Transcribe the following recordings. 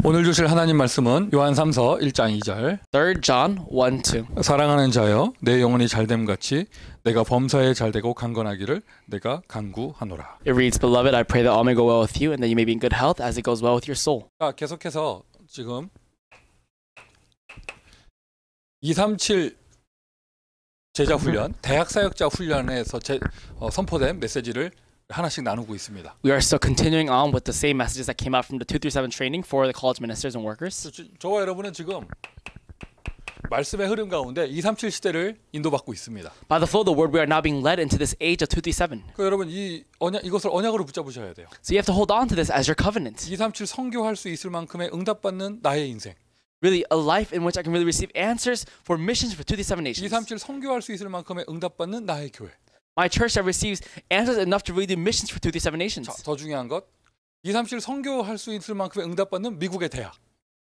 오늘 주실 하나님 말씀은 요한 3서 1장 2절 3 John 1-2. 사랑하는 자여 내 영혼이 잘됨 같이 내가 범사에 잘되고 강건하기를 내가 간구하노라. It reads, Beloved, I pray that all may go well with you and that you may be in good health as it goes well with your soul. 계속해서 지금 237 제자 훈련, 대학 사역자 훈련에서 선포된 메시지를 하나씩 나누고 있습니다. We are still continuing on with the same messages that came out from the 237 training for the college ministers and workers. 저와 여러분은 지금 말씀의 흐름 가운데 237 시대를 인도받고 있습니다. By the flow of the word, we are now being led into this age of 237. 여러분 이것을 언약으로 붙잡으셔야 돼요. So you have to hold on to this as your covenant. 237 선교할 수 있을 만큼의 응답받는 나의 인생. Really, a life in which I can really receive answers for missions for 237 nations. 237 선교할 수 있을 만큼의 응답받는 나의 교회. My church that receives answers enough to really do missions for 237 nations. 더 중요한 것, 237 선교할 수 있을 만큼의 응답받는 미국의 대학.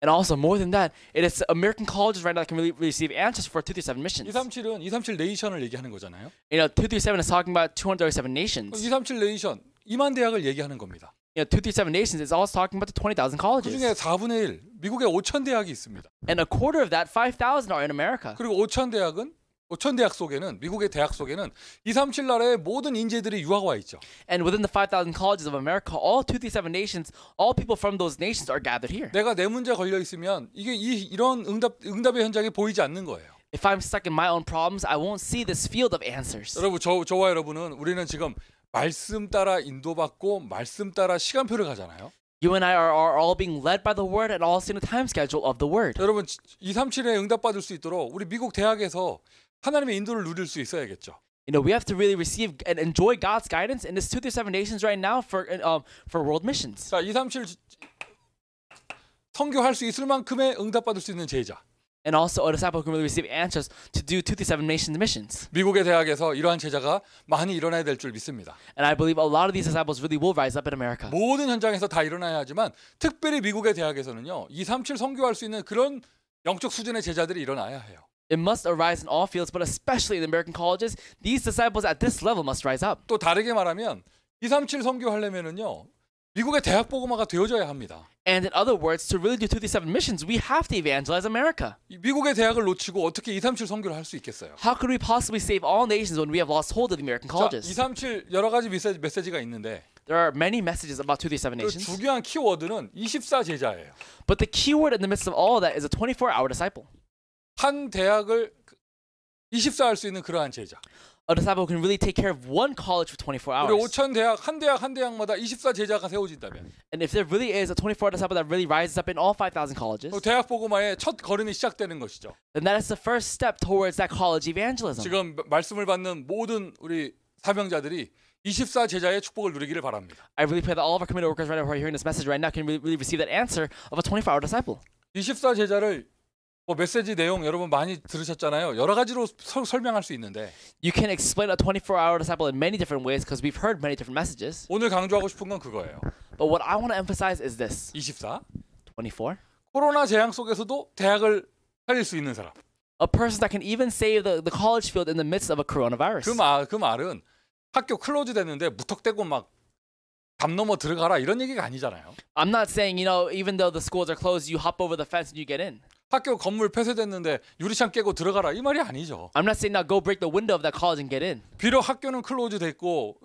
And also, more than that, it is American colleges right now that can really receive answers for 237 missions. 237은 237 네이션을 얘기하는 거잖아요. 237 is talking about 237 nations. 237 네이션 2만 대학을 얘기하는 겁니다. 237 nations is also talking about the 20,000 colleges. 그중에 4분의 1, 미국에 5천 대학이 있습니다. And a quarter of that, 5,000 are in America. 그리고 5천 대학 속에는 미국의 대학 속에는 237 나라의 모든 인재들이 유학 와 있죠. And within the 5,000 colleges of America, all 237 nations, all people from those nations are gathered here. 내가 내 문제 걸려 있으면 이런 응답의 현장이 보이지 않는 거예요. If I'm stuck in my own problems, I won't see this field of answers. 여러분 저와 여러분은 우리는 지금 말씀 따라 인도받고 말씀 따라 시간표를 가잖아요. You and I are all being led by the word and all seeing the time schedule of the word. 여러분 237에 응답받을 수 있도록 우리 미국 대학에서 하나님의 인도를 누릴 수 있어야겠죠. We have to really receive and enjoy God's guidance in this 237 nations right now for world missions. 자, 237 선교할 수 있을 만큼의 응답받을 수 있는 제자. And also a disciple can really receive answers to do 237 nations missions. 미국의 대학에서 이러한 제자가 많이 일어나야 될 줄 믿습니다. And I believe a lot of these disciples really will rise up in America. 모든 현장에서 다 일어나야 하지만 특별히 미국의 대학에서는요. 237 선교할 수 있는 그런 영적 수준의 제자들이 일어나야 해요. It must arise in all fields, but especially in the American colleges, these disciples at this level must rise up. 또 다르게 말하면 237 선교하려면은요. 미국의 대학 복음화가 되어져야 합니다. And in other words, to really do 237 missions, we have to evangelize America. 미국의 대학을 놓치고 어떻게 237 선교를 할 수 있겠어요? How could we possibly save all nations when we have lost hold of the American colleges? 237 여러 가지 메시지가 있는데 There are many messages about 237 그 nations. 중요한 키워드는 24 제자예요. But the key word in the midst of all of that is a 24-hour disciple. 한 대학을 24 할 수 있는 그러한 제자. A disciple can really take care of one college for 24 우리 hours. 5천 대학 한 대학마다 24 제자가 세워진다면 And if there really is a 24 disciple that really rises up in all 5,000 colleges, 대학 복음화의 첫 걸음이 시작되는 것이죠. then that is the first step towards that college evangelism. 지금 말씀을 받는 모든 우리 사명자들이 24 제자의 축복을 누리기를 바랍니다. I really pray that all of our community workers right now who are hearing this message right now can really receive that answer of a 24-hour disciple. 24 제자를 메시지 내용 여러분 많이 들으셨잖아요. 여러 가지로 설명할 수 있는데 You can explain a 24-hour disciple in many different ways because we've heard many different messages. 오늘 강조하고 싶은 건 그거예요. But what I want to emphasize is this. 24 24. 코로나 재앙 속에서도 대학을 살릴 수 있는 사람. A person that can even save the college field in the midst of a coronavirus. 그 말은 학교 클로즈 됐는데 무턱대고 막 담 넘어 들어가라 이런 얘기가 아니잖아요. I'm not saying, even though the schools are closed, you hop over the fence and you get in. 학교 건물 폐쇄됐는데 유리창 깨고 들어가라 이 말이 아니죠. I'm not saying now go break the window of that college and get in. 비록 학교는 클로즈 됐고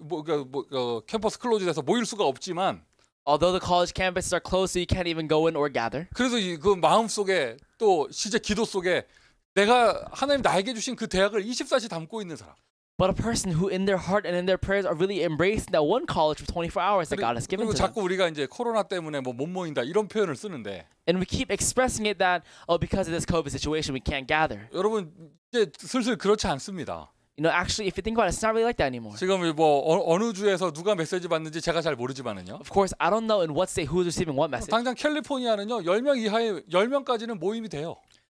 캠퍼스 클로즈 돼서 모일 수가 없지만 Although the college campuses are closed, so you can't even go in or gather. 그래서 그 마음 속에 또 실제 기도 속에 내가 하나님 나에게 주신 그 대학을 24시 담고 있는 사람. But a person who in their heart and in their prayers are really embracing that one college for 24 hours that God has given 그리고 to them. 자꾸 우리가 이제 코로나 때문에 못 모인다 이런 표현을 쓰는데 And we keep expressing it that, because of this COVID situation, we can't gather. 여러분 이제 슬슬 그렇지 않습니다. Actually, if you think about it, it's not really like that anymore. 지금 어느 주에서 누가 메시지 받는지 제가 잘 모르지만은요. Of course, I don't know in what state who's receiving what message. 당장 캘리포니아는요 10명 이하의 10명까지는 모임이 돼요.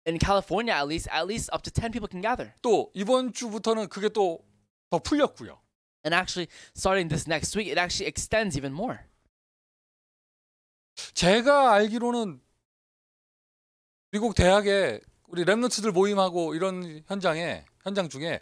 In California, at least up to 10 people can gather. 또 이번 주부터는 그게 또 더 풀렸고요. And actually, starting this next week, it actually extends even more. 제가 알기로는 미국 대학에 우리 렘넌트들 모임하고 이런 현장 중에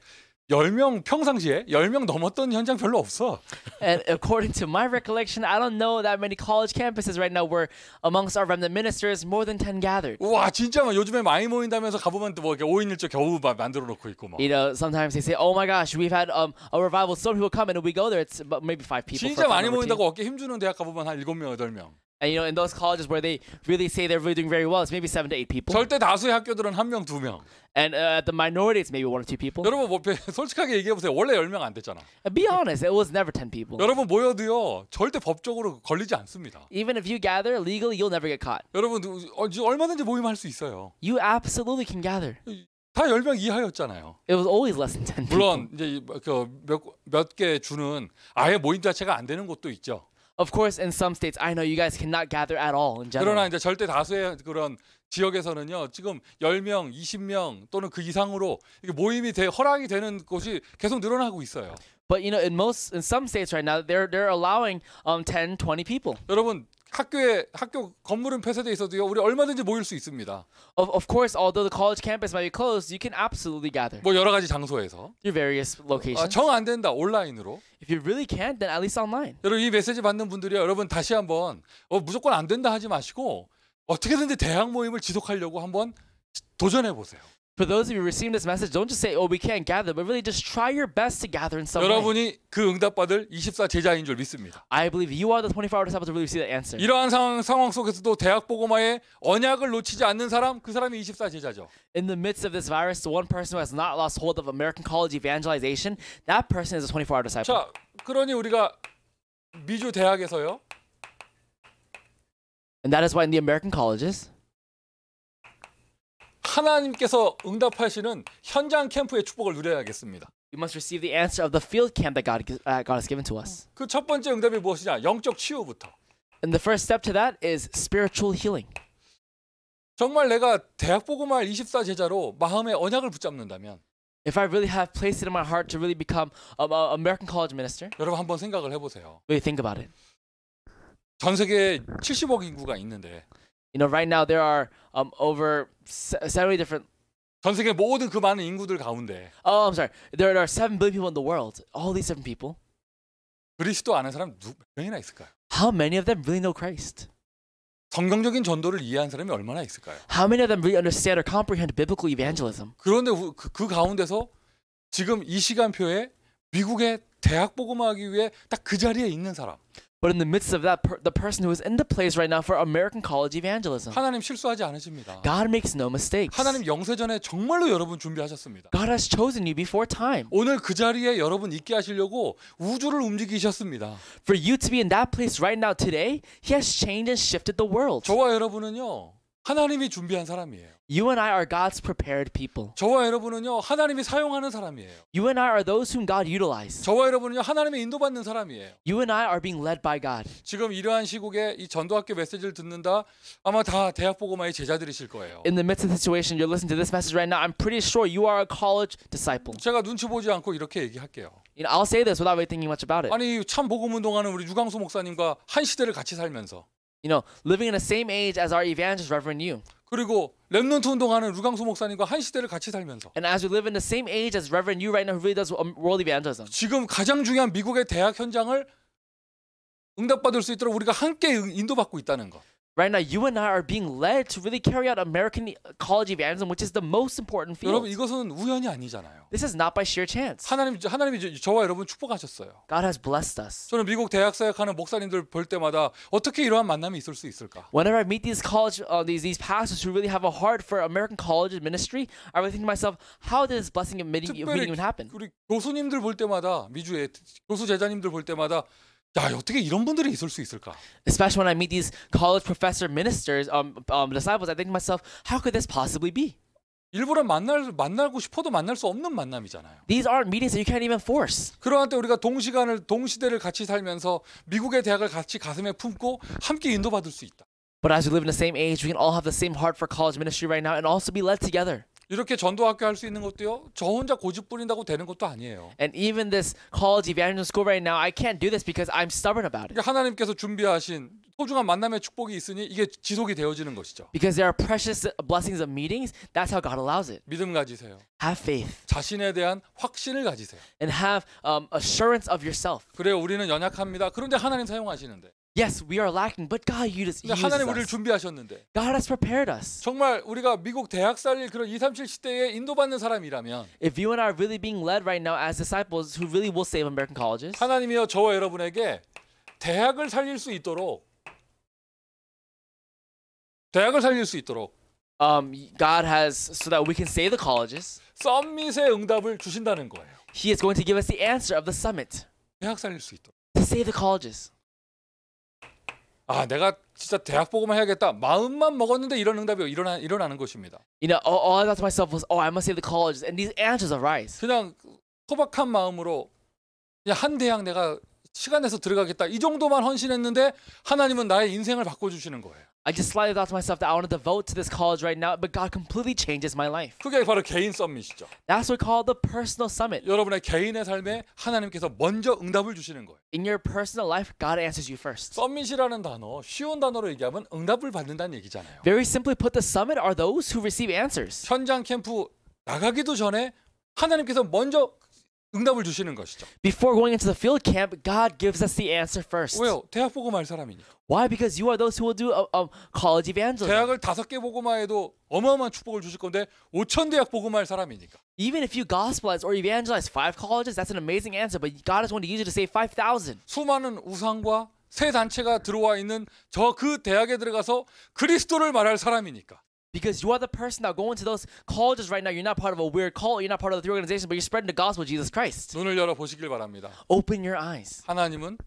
10명 평상시에 10명 넘었던 현장 별로 없어. And according to my recollection, I don't know that many college campuses right now where amongst our remnant ministers more than 10 gathered. 와 진짜 막 요즘에 많이 모인다면서 가보면 또 뭐 이렇게 5인 1조 겨우 만들어 놓고 있고 막. You know, sometimes they say, "Oh my gosh, we've had a revival. So many people come, and we go there. It's about maybe 5 people." 진짜 많이 for a 모인다고 어깨 힘주는 대학 가보면 한 7명 8명. And you know, in those colleges where they really say they're really doing very well, it's maybe 7 to 8 people. 절대 다수의 학교들은 1명 2명. And at the minority, it's maybe 1 or 2 people. 여러분 뭐 솔직하게 얘기해 보세요. 원래 10명 안 됐잖아. And be honest, it was never 10 people. 여러분 모여도요 절대 법적으로 걸리지 않습니다. Even if you gather legally, you'll never get caught. 여러분 얼마든지 모임할 수 있어요. You absolutely can gather. 다 10명 이하였잖아요. It was always less than 10 people. 물론 이제 몇 개 주는 아예 모임 자체가 안 되는 곳도 있죠. Of course, in some states, I know you guys cannot gather at all in general. 그러나 이제 절대 다수의 그런 지역에서는요. 지금 10명, 20명 또는 그 이상으로 이게 모임이 허락이 되는 곳이 계속 늘어나고 있어요. But you know, in some states right now, they're allowing 10, 20 people. 여러분 학교 건물은 폐쇄돼 있어도요. 우리 얼마든지 모일 수 있습니다. Of course, although the college campus might be closed, you can absolutely gather 뭐 여러 가지 장소에서. through various locations. 정 안 된다. 온라인으로. If you really can't, then at least online. 여러분 이 메시지 받는 분들이요. 여러분 다시 한번 무조건 안 된다 하지 마시고 어떻게든지 대학 모임을 지속하려고 한번 도전해 보세요. For those of you receiving this message, don't just say, "Oh, we can't gather," but really just try your best to gather in some way. 여러분이 그 응답받을 24 제자인 줄 믿습니다. I believe you are the 24-hour disciple to really receive that answer. 이러한 상황 속에서도 대학 복음화의 언약을 놓치지 않는 사람, 그 사람이 24 제자죠. In the midst of this virus, the one person who has not lost hold of American college evangelization, that person is a 24-hour disciple. 자, 그러니 우리가 미주 대학에서요. And that is why in the American colleges, 하나님께서 응답하시는 현장 캠프의 축복을 누려야겠습니다. we must receive the answer of the field camp that God has given to us. 그 첫 번째 응답이 무엇이냐? 영적 치유부터. And the first step to that is spiritual healing. 정말 내가 대학 복음화 24 제자로 마음의 언약을 붙잡는다면 If I really have placed it in my heart to really become an American college minister, 여러분 한번 생각을 해보세요. really think about it. 전 세계에 70억 인구가 있는데 You know, right now there are over 70 different. 전 세계 모든 그 많은 인구들 가운데 Oh, I'm sorry. There are 7 billion people in the world. All these different people. 그리스도 아는 사람 몇 명이나 있을까요? How many of them really know Christ? 성경적인 전도를 이해한 사람이 얼마나 있을까요? How many of them really understand or comprehend biblical evangelism? 그런데 그 가운데서 지금 이 시간표에 미국의 대학 복음화하기 위해 딱 그 자리에 있는 사람. But in the midst of that, the person who is in the place right now for American college evangelism. 하나님 실수하지 않으십니다. God makes no mistakes. 하나님 영세전에 정말로 여러분 준비하셨습니다. God has chosen you before time. 오늘 그 자리에 여러분 있게 하시려고 우주를 움직이셨습니다. For you to be in that place right now today, He has changed and shifted the world. 저와 여러분은요. 하나님이 준비한 사람이에요. You and I are God's prepared people. 저와 여러분은요. 하나님이 사용하는 사람이에요. You and I are those whom God utilized. 저와 여러분은요. 하나님의 인도받는 사람이에요. You and I are being led by God. 지금 이러한 시국에 이 전도학교 메시지를 듣는다 아마 다 대학 복음화의 제자들이실 거예요. In the midst of the situation, you're listening to this message right now, I'm pretty sure you are a college disciple. 제가 눈치 보지 않고 이렇게 얘기할게요. You know, I'll say this without really thinking much about it. 아니 참 복음 운동하는 우리 유광수 목사님과 한 시대를 같이 살면서 You know, living in the same age as our evangelist, Reverend Yu. 그리고 렘넌트 운동하는 유광수 목사님과 한 시대를 같이 살면서 And as we live in the same age as Reverend Yu right now, who really does world evangelism. 지금 가장 중요한 미국의 대학 현장을 응답받을 수 있도록 우리가 함께 인도받고 있다는 것. Right now, you and I are being led to really carry out American college evangelism, which is the most important field. 여러분 이것은 우연이 아니잖아요. This is not by sheer chance. 하나님이 저와 여러분 축복하셨어요. God has blessed us. 저는 미국 대학 사역하는 목사님들 볼 때마다 어떻게 이러한 만남이 있을 수 있을까? Whenever I meet these college, these pastors who really have a heart for American college ministry, I really think to myself, how did this blessing of meeting even happen? 우리 교수님들 볼 때마다 미주의 교수 제자님들 볼 때마다 야 어떻게 이런 분들이 있을 수 있을까? Especially when I meet these college professor ministers, disciples, I think to myself, how could this possibly be? 일부러 만나고 싶어도 만날 수 없는 만남이잖아요. These aren't meetings that you can't even force. 그러한 때 우리가 동시대를 같이 살면서 미국의 대학을 같이 가슴에 품고 함께 인도받을 수 있다. But as we live in the same age, we can all have the same heart for college ministry right now and also be led together. 이렇게 전도학교 할 수 있는 것도요. 저 혼자 고집 부린다고 되는 것도 아니에요. And even this college evangelism school right now, I can't do this because I'm stubborn about it. 그러니까 하나님께서 준비하신 소중한 만남의 축복이 있으니 이게 지속이 되어지는 것이죠. Because there are precious blessings of meetings, that's how God allows it. 믿음 가지세요. Have faith 자신에 대한 확신을 가지세요. and have assurance of yourself. 그래요. 우리는 연약합니다. 그런데 하나님 사용하시는데. Yes, we are lacking, but God uses 근데 하나님 우리를 us. 준비하셨는데. God has prepared us. 정말 우리가 미국 대학 살릴 그런 237 시대에 인도받는 사람이라면 If you and I are really being led right now as disciples who really will save American colleges, 하나님이여 저와 여러분에게 대학을 살릴 수 있도록 God has so that we can save the colleges. 썸밋의 응답을 주신다는 거예요. He is going to give us the answer of the summit 대학 살릴 수 있도록. to save the colleges. 아, 내가 진짜 대학 보고만 해야겠다. 마음만 먹었는데 이런 응답이 일어나는 것입니다. You know, all I thought to myself was, "Oh, I must save the colleges," and these answers arise. 그냥 소박한 마음으로 그냥 한 대학 내가 시간 내서 들어가겠다. 이 정도만 헌신했는데 하나님은 나의 인생을 바꿔주시는 거예요. I just slightly thought to myself that I want to devote to this college right now, but God completely changes my life. 그게 바로 개인 썸밋이죠. That's what we call the personal summit. 여러분의 개인의 삶에 하나님께서 먼저 응답을 주시는 거예요. In your personal life, God answers you first. 썸밋이라는 단어, 쉬운 단어로 얘기하면 응답을 받는다는 얘기잖아요. Very simply put, the summit are those who receive answers. 현장 캠프 나가기도 전에 하나님께서 먼저 응답을 주시는 것이죠. Before going into the field camp, God gives us the answer first. 왜요? 대학 보고말 사람이니까. Why? Because you are those who will do college evangelism. 대학을 5개 보고마해도 어마어마한 축복을 주실 건데 5천 대학 보고말 사람이니까. Even if you gospelize or evangelize 5 colleges, that's an amazing answer, but God is going to use you to save 5,000. 수많은 우상과 새 단체가 들어와 있는 저 그 대학에 들어가서 그리스도를 말할 사람이니까. Because you are the person that go into those colleges right now. You're not part of a weird cult. You're not part of the organization, but you're spreading the gospel of Jesus Christ. 눈을 열어 보시길 바랍니다. Open your eyes. 하나님은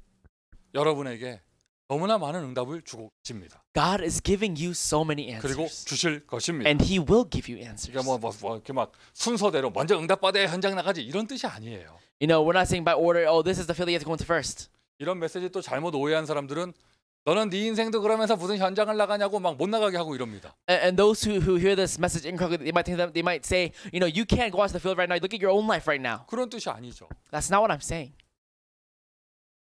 여러분에게 너무나 많은 응답을 주고 계십니다. God is giving you so many 그리고 answers. 주실 것입니다. And He will give you answers. 그러니까 뭐 이렇게 막 순서대로 먼저 응답받아야 현장 나가지 이런 뜻이 아니에요. You know, we're not saying by order, oh, this is the field you have to go into first. 이런 메시지 또 잘못 오해한 사람들은 너는 네 인생도 그러면서 무슨 현장을 나가냐고 막 못 나가게 하고 이럽니다. And those who hear this message incorrectly, they might say, you know, you can't go out to the field right now. Look at your own life right now. 그런 뜻이 아니죠. That's not what I'm saying.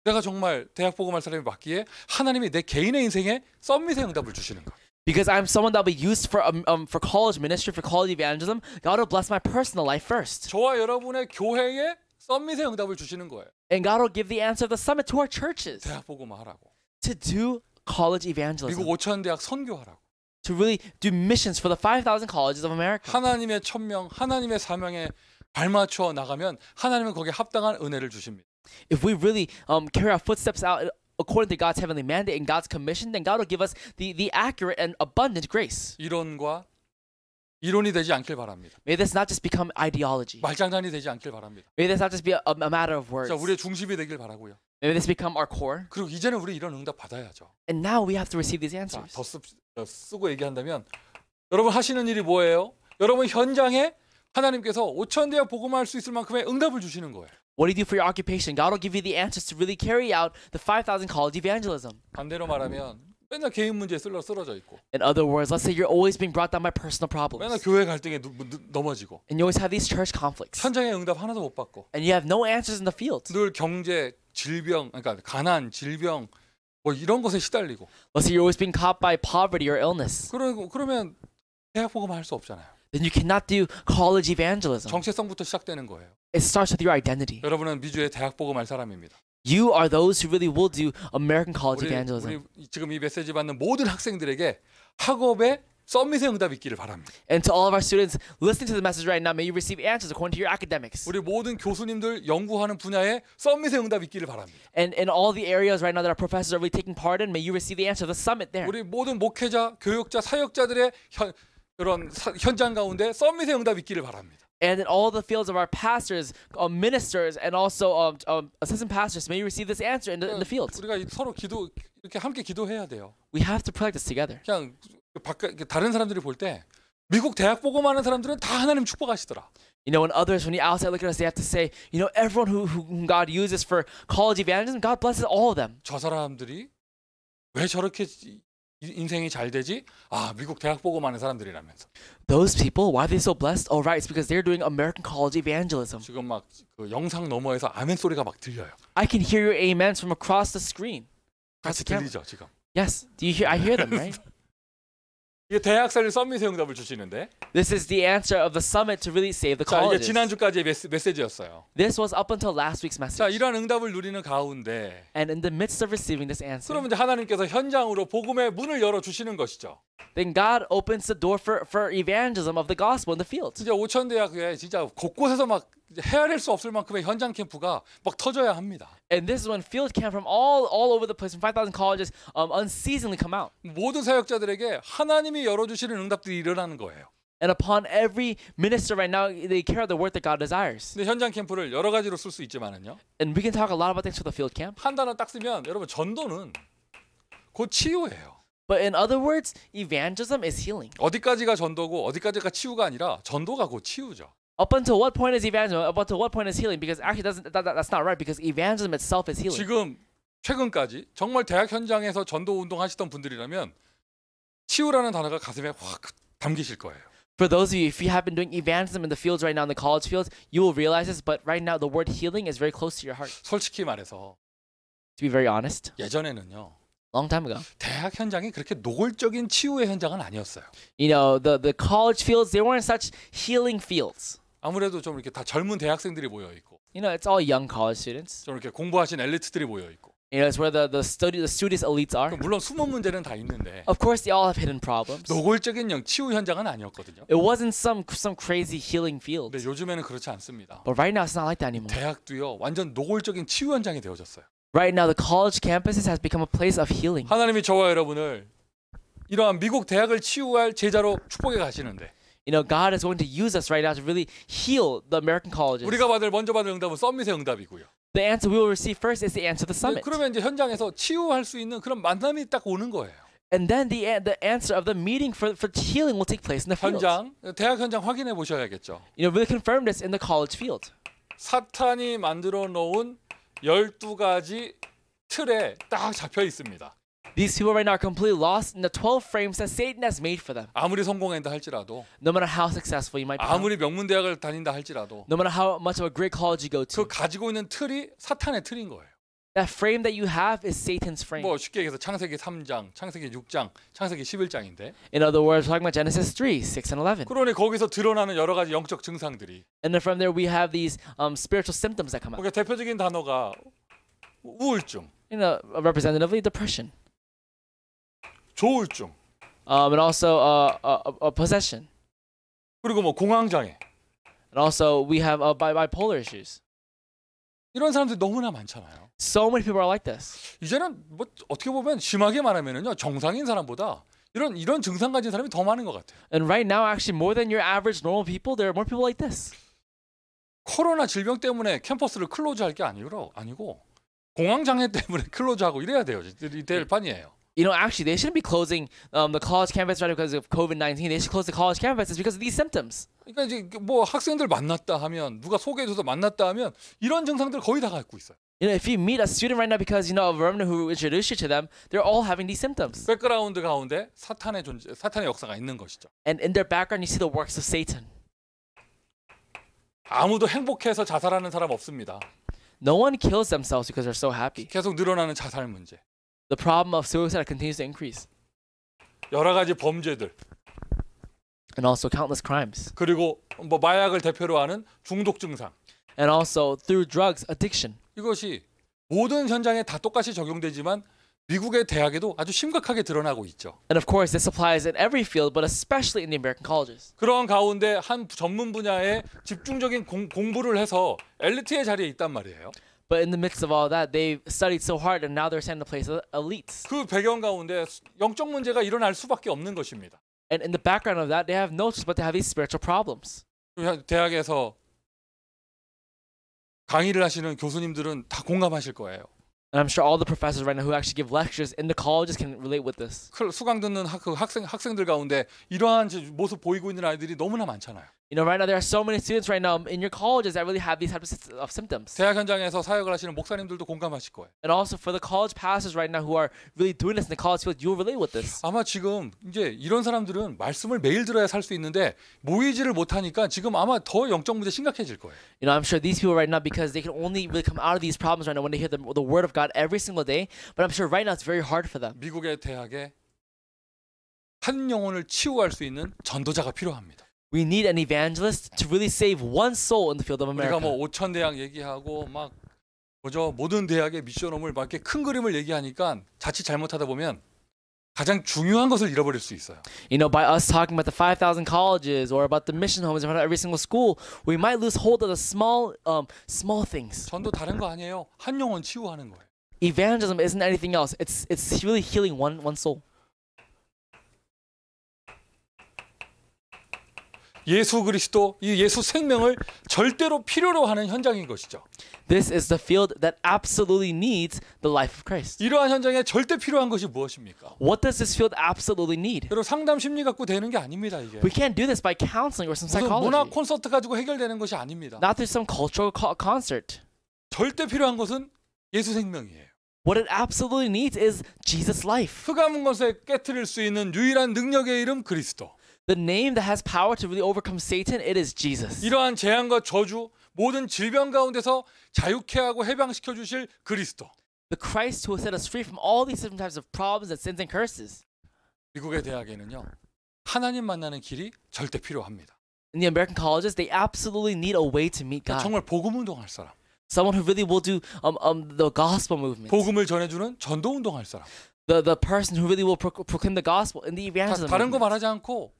내가 정말 대학 보고말 사람이 맞기에 하나님이 내 개인의 인생에 썸밋의 응답을 주시는 거. Because I'm someone that will be used for college ministry, for college evangelism, God will bless my personal life first. 저와 여러분의 교회에 썸밋의 응답을 주시는 거예요. And God will give the answer of the summit to our churches 대학 보고만 하라고. to do college 미국 evangelism, 5천 대학 선교하라고. to really do missions for the 5,000 colleges of America. 하나님의 천명, 하나님의 사명에 발맞춰 나가면 하나님은 거기에 합당한 은혜를 주십니다. If we really carry our footsteps out according to God's heavenly mandate and God's commission, then God will give us the accurate and abundant grace. 이론이 되지 않길 바랍니다. May this not just become ideology. 말장난이 되지 않길 바랍니다. May this not just be a matter of words. 자, 우리의 중심이 되길 바라고요. May this become our core. 그리고 이제는 우리 이런 응답 받아야죠. And now we have to receive these 자, answers. 더 쓰고 얘기한다면 여러분 하시는 일이 뭐예요? 여러분 현장에 하나님께서 5천 대학 복음할 수 있을 만큼의 응답을 주시는 거예요. What do you do for your occupation? God will give you the answers to really carry out the 5,000 college evangelism. 반대로 말하면 맨날 개인 문제에 쓰러져 있고 In other words, let's say you're always being brought down by personal 맨날 problems. 교회 갈등에 넘어지고 And you always have these church conflicts. 현장의 응답 하나도 못 받고 And you have no answers in the field. 늘 경제, 질병, 그러니까 가난, 질병 뭐 이런 것에 시달리고 Let's say you're always being caught by poverty or illness. 그러면 대학 복음 할 수 없잖아요. Then you cannot do college evangelism. 정체성부터 시작되는 거예요. It starts with your identity. 여러분은 미주의 대학 복음 할 사람입니다. You are those who really will do American college evangelism. 우리 지금 이 메시지 받는 모든 학생들에게 학업에 썸밋의 응답이 있기를 바랍니다. And to all of our students listening to the message right now, may you receive answers according to your academics. 우리 모든 교수님들 연구하는 분야에 썸밋의 응답이 있기를 바랍니다. And in all the areas right now that our professors are really taking part in, may you receive the answer of the summit there. 우리 모든 목회자, 교육자, 사역자들의 그런 현장 가운데 썸밋의 응답이 있기를 바랍니다. And in all the fields of our pastors, ministers, and also assistant pastors, may you receive this answer in the fields. 우리가 서로 이렇게 함께 기도해야 돼요. We have to practice together. 그냥 다른 사람들이 볼 때 미국 대학 복음하는 사람들은 다 하나님 축복하시더라. You know, when the outside look at us, they have to say, you know, everyone who God uses for college evangelism, God blesses all of them. 저 사람들이 왜 저렇게 인생이 잘 되지? 아, 미국 대학 보고만 하는 사람들이라면서. Those people, why are they so blessed? Oh, right, it's because they're doing American college evangelism. 지금 막 그 영상 너머에서 아멘 소리가 막 들려요. I can hear your amens from across the screen. 같이 들리죠, 지금. Yes, do you hear? I hear them, right? 이게 대학살리 썸밋의 응답을 주시는데. This is the answer of the summit to really save the 자, 이게 colleges. 지난주까지의 메시지였어요. This was up until last week's 자, message. 이러한 응답을 누리는 가운데 And in the midst of receiving this answer, 그러면 이제 하나님께서 현장으로 복음의 문을 열어 주시는 것이죠. then God opens the door for evangelism of the gospel in the fields. 진짜 오천대학교에 진짜 곳곳에서 막 헤아릴 수 없을 만큼의 현장 캠프가 막 터져야 합니다. And this is when field camp from all over the place, from 5,000 colleges, unceasingly come out. 모든 사역자들에게 하나님이 열어주시는 응답들이 일어나는 거예요. And upon every minister right now, they carry out the work that God desires. 근데 현장 캠프를 여러 가지로 쓸 수 있지만은요. And we can talk a lot about things for the field camp. 한 단어 딱 쓰면 여러분 전도는 곧 치유예요. But in other words, evangelism is healing. 어디까지가 전도고 어디까지가 치유가 아니라 전도가 곧 치유죠. Up until what point is evangelism? Up until what point is healing? Because actually, that's not right. Because evangelism itself is healing. 지금 최근까지 정말 대학 현장에서 전도 운동 하시던 분들이라면 치유라는 단어가 가슴에 확 담기실 거예요. For those of you, if you have been doing evangelism in the fields right now, in the college fields, you will realize this. But right now, the word healing is very close to your heart. 솔직히 말해서 To be very honest, 예전에는요. long time ago, 대학 현장이 그렇게 노골적인 치유의 현장은 아니었어요. you know, the college fields, they weren't such healing fields. 아무래도 좀 이렇게 다 젊은 대학생들이 모여 있고, You know, it's all young college students. 좀 이렇게 공부하신 엘리트들이 모여 있고. You know, it's where the studious elites are. 물론 숨은 문제는 다 있는데 Of course, they all have hidden problems. 노골적인 치유 현장은 아니었거든요. It wasn't some crazy healing field. 근데 요즘에는 그렇지 않습니다. But right now, it's not like that anymore. 대학도요 완전 노골적인 치유 현장이 되어졌어요. Right now, the college campuses has become a place of healing. 하나님이 저와 여러분을 이러한 미국 대학을 치유할 제자로 축복해 가시는데 You know, God is going to use us right now to really heal the American colleges. 우리가 먼저 받을 응답은 썸밋의 응답이고요. The answer we will receive first is the answer to the 근데 summit. 그러면 이제 현장에서 치유할 수 있는 그런 만남이 딱 오는 거예요. And then the answer of the meeting for healing will take place in the field. 현장, 대학 현장 확인해 보셔야겠죠. You know, really confirm this in the college field. 사탄이 만들어 놓은 12가지 틀에 딱 잡혀 있습니다. These people right now are completely lost in the 12 frames that Satan has made for them. 아무리 성공한다 할지라도, No matter how successful you might be, 아무리 명문 대학을 다닌다 할지라도 no matter how much of a great college you go 그 to, 가지고 있는 틀이 사탄의 틀인 거예요. that frame that you have is Satan's frame. 뭐 쉽게 얘기해서 창세기 3장, 창세기 6장, 창세기 11장인데 In other words, we're talking about Genesis 3, 6, and 11. 그러니 거기서 드러나는 여러 가지 영적 증상들이 And then from there we have these spiritual symptoms that come out. 그러니까 대표적인 단어가 우울증, You know, representatively depression, 조울증, and also possession, 그리고 뭐 공황장애 and also we have bipolar issues. 이런 사람들이 너무나 많잖아요. So many people are like this. 이제는 뭐 어떻게 보면 심하게 말하면은요 정상인 사람보다 이런 증상 가진 사람이 더 많은 것 같아요. And right now, actually, more than your average normal people, there are more people like this. 코로나 질병 때문에 캠퍼스를 클로즈할 게 아니고 공황장애 때문에 클로즈하고 이래야 돼요. 될 판이에요. You know, actually, they shouldn't be closing the college campus right because of COVID-19. They should close the college campuses because of these symptoms. 그러니까 이제 뭐 학생들 만났다 하면 누가 소개해줘서 만났다 하면 이런 증상들 거의 다 갖고 있어요. You know, if you meet a student right now because you know of a remnant who introduced you to them, they're all having these symptoms. 백그라운드 가운데 사탄의 역사가 있는 것이죠. And in their background, you see the works of Satan. 아무도 행복해서 자살하는 사람 없습니다. No one kills themselves because they're so happy. 계속 늘어나는 자살 문제, The problem of suicide continues to increase. 여러 가지 범죄들, And also countless crimes. 그리고 뭐 마약을 대표로 하는 중독 증상. And also through drugs, addiction. 이것이 모든 현장에 다 똑같이 적용되지만 미국의 대학에도 아주 심각하게 드러나고 있죠. And of course, this applies in every field, but especially in the American colleges. 그런 가운데 한 전문 분야에 집중적인 공부를 해서 엘리트의 자리에 있단 말이에요. But in the midst of all that, they've studied so hard and now they're sent to place of elites. 그 배경 가운데 영적 문제가 일어날 수밖에 없는 것입니다. And in the background of that, they have no choice but to have these spiritual problems. 대학에서 강의를 하시는 교수님들은 다 공감하실 거예요. And I'm sure all the professors right now who actually give lectures in the colleges can relate with this. 수강 듣는 학생들 가운데 이러한 모습 보이고 있는 아이들이 너무나 많잖아요. You know, right now there are so many students right now in your colleges that really have these types of symptoms. 대학 현장에서 사역을 하시는 목사님들도 공감하실 거예요. And also for the college pastors right now who are really doing this in the college field, you'll relate with this. 아마 지금 이제 이런 사람들은 말씀을 매일 들어야 살 수 있는데 모이지를 못하니까 지금 아마 더 영적 문제 심각해질 거예요. You know, I'm sure these people right now, because they can only really come out of these problems right now when they hear the word of God every single day. But I'm sure right now it's very hard for them. 미국의 대학에 한 영혼을 치유할 수 있는 전도자가 필요합니다. We need an evangelist to really save one soul in the field of 우리가 America. 뭐 5천 대학 얘기하고 막 뭐죠 모든 대학의 미션홈을 막 이렇게 큰 그림을 얘기하니까 자칫 잘못하다 보면 가장 중요한 것을 잃어버릴 수 있어요. You know, by us talking about the 5,000 colleges or about the mission homes in front of every single school, we might lose hold of the small things. 전도 다른 거 아니에요. 한 영혼 치유하는 거예요. Evangelism isn't anything else. It's really healing one soul. 예수 그리스도 이 예수 생명을 절대로 필요로 하는 현장인 것이죠. This is the field that absolutely needs the life of Christ. 이러한 현장에 절대 필요한 것이 무엇입니까? What does this field absolutely need? 여러분 상담 심리 갖고 되는 게 아닙니다 이게. We can't do this by counseling or some 무슨 psychology. 문화 콘서트 가지고 해결되는 것이 아닙니다. Not through some cultural concert. 절대 필요한 것은 예수 생명이에요. What it absolutely needs is Jesus' life. 흑암은 것에 깨트릴 수 있는 유일한 능력의 이름 그리스도. The name that has power to really overcome Satan, it is Jesus. 이러한 재앙과 저주 모든 질병 가운데서 자유케 하고 해방시켜 주실 그리스도. The Christ who will set us free from all these different types of problems and sins and curses. 미국의 대학에는요. 하나님 만나는 길이 절대 필요합니다. In the American colleges, they absolutely need a way to meet God. 정말 복음 운동할 사람. Someone who really will do the gospel movement. 복음을 전해주는 전도 운동할 사람. The person who really will proclaim the gospel in the evangelism 다른 거 movement. 말하지 않고